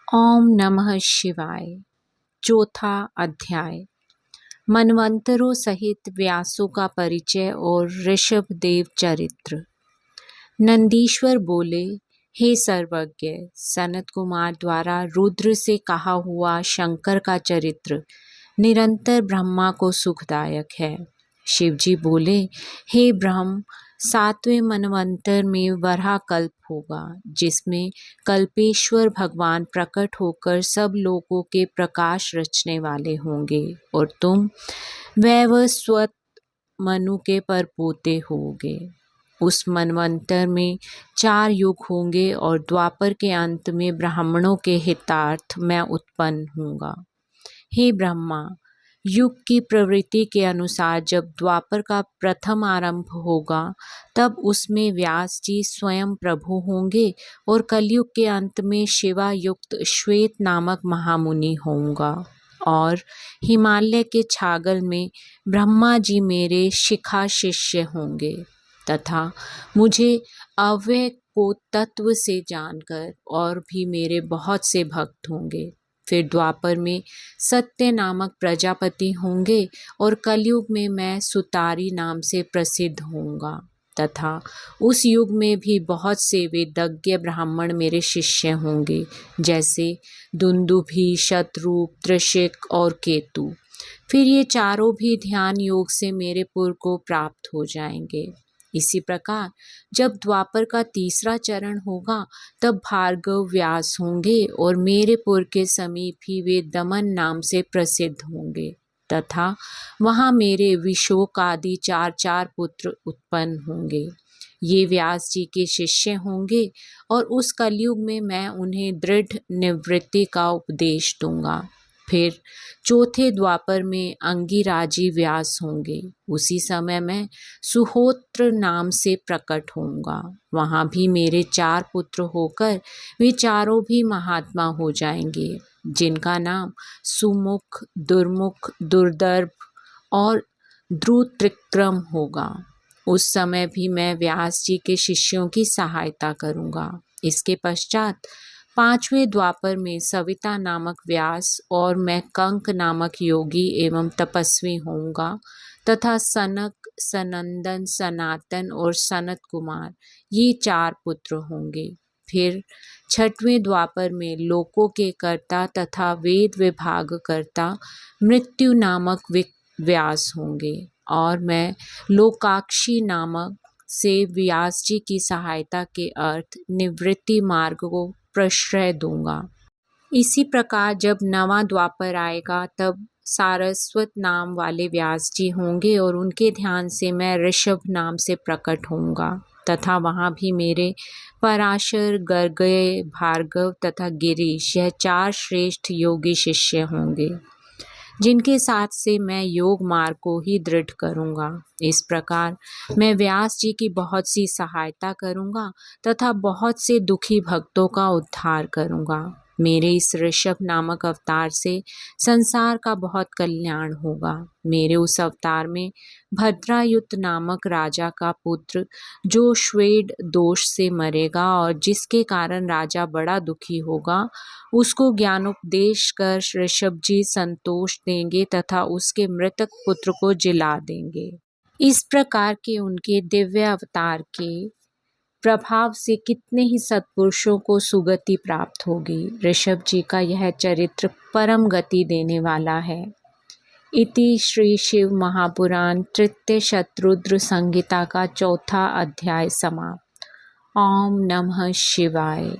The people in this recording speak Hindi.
ओम नमः शिवाय। चौथा अध्याय। मनवंतरों सहित व्यासों का परिचय और ऋषभदेव चरित्र। नंदीश्वर बोले, हे सर्वज्ञ, सनत कुमार द्वारा रुद्र से कहा हुआ शंकर का चरित्र निरंतर ब्रह्मा को सुखदायक है। शिवजी बोले, हे ब्रह्म, 7वें मनवंतर में वराह कल्प होगा, जिसमें कल्पेश्वर भगवान प्रकट होकर सब लोगों के प्रकाश रचने वाले होंगे और तुम वैवस्वत मनु के परपोते होगे। उस मनवंतर में 4 युग होंगे और द्वापर के अंत में ब्राह्मणों के हितार्थ मैं उत्पन्न होऊंगा। हे ब्रह्मा, युग की प्रवृत्ति के अनुसार जब द्वापर का प्रथम आरंभ होगा तब उसमें व्यास जी स्वयं प्रभु होंगे और कलयुग के अंत में शिवा युक्त श्वेत नामक महामुनि होऊंगा और हिमालय के छागल में ब्रह्मा जी मेरे शिखा शिष्य होंगे तथा मुझे अव्यय को तत्व से जानकर और भी मेरे बहुत से भक्त होंगे। फिर द्वापर में सत्य नामक प्रजापति होंगे और कलयुग में मैं सुतारी नाम से प्रसिद्ध होऊंगा तथा उस युग में भी बहुत से वेदज्ञ ब्राह्मण मेरे शिष्य होंगे, जैसे दुंदुभि, शतरूप, त्रिशिक और केतु। फिर ये चारों भी ध्यान योग से मेरे पुर को प्राप्त हो जाएंगे। इसी प्रकार जब द्वापर का तीसरा चरण होगा तब भार्गव व्यास होंगे और मेरे पुर के समीप ही वे दमन नाम से प्रसिद्ध होंगे तथा वहाँ मेरे विशोक आदि 4 पुत्र उत्पन्न होंगे। ये व्यास जी के शिष्य होंगे और उस कलयुग में मैं उन्हें दृढ़ निवृत्ति का उपदेश दूंगा। फिर चौथे द्वापर में अंगिराजी व्यास होंगे। उसी समय मैं सुहोत्र नाम से प्रकट होऊंगा। वहाँ भी मेरे 4 पुत्र होकर वे चारों भी महात्मा हो जाएंगे, जिनका नाम सुमुख, दुर्मुख, दुर्दर्भ और द्रुत्रिक्रम होगा। उस समय भी मैं व्यास जी के शिष्यों की सहायता करूँगा। इसके पश्चात 5वें द्वापर में सविता नामक व्यास और मैं कंक नामक योगी एवं तपस्वी होऊंगा तथा सनक, सनंदन, सनातन और सनत कुमार ये 4 पुत्र होंगे। फिर 6वें द्वापर में लोकों के कर्ता तथा वेद विभाग कर्ता मृत्यु नामक व्यास होंगे और मैं लोकाक्षी नामक से व्यास जी की सहायता के अर्थ निवृत्ति मार्ग को प्रश्रय दूंगा। इसी प्रकार जब 9वां द्वापर आएगा तब सारस्वत नाम वाले व्यास जी होंगे और उनके ध्यान से मैं ऋषभ नाम से प्रकट होऊंगा तथा वहाँ भी मेरे पराशर, गर्गय, भार्गव तथा गिरीश यह 4 श्रेष्ठ योगी शिष्य होंगे, जिनके साथ से मैं योग मार्ग को ही दृढ़ करूँगा। इस प्रकार मैं व्यास जी की बहुत सी सहायता करूँगा तथा बहुत से दुखी भक्तों का उद्धार करूँगा। मेरे इस ऋषभ नामक अवतार से संसार का बहुत कल्याण होगा। मेरे उस अवतार में भद्रायुत नामक राजा का पुत्र जो श्वेद दोष से मरेगा और जिसके कारण राजा बड़ा दुखी होगा, उसको ज्ञानोपदेश कर ऋषभ जी संतोष देंगे तथा उसके मृतक पुत्र को जिला देंगे। इस प्रकार के उनके दिव्य अवतार के प्रभाव से कितने ही सत्पुरुषों को सुगति प्राप्त होगी। ऋषभ जी का यह चरित्र परम गति देने वाला है। इति श्री शिव महापुराण तृतीय शतरुद्र संहिता का 4था अध्याय समाप्त। ओम नमः शिवाय।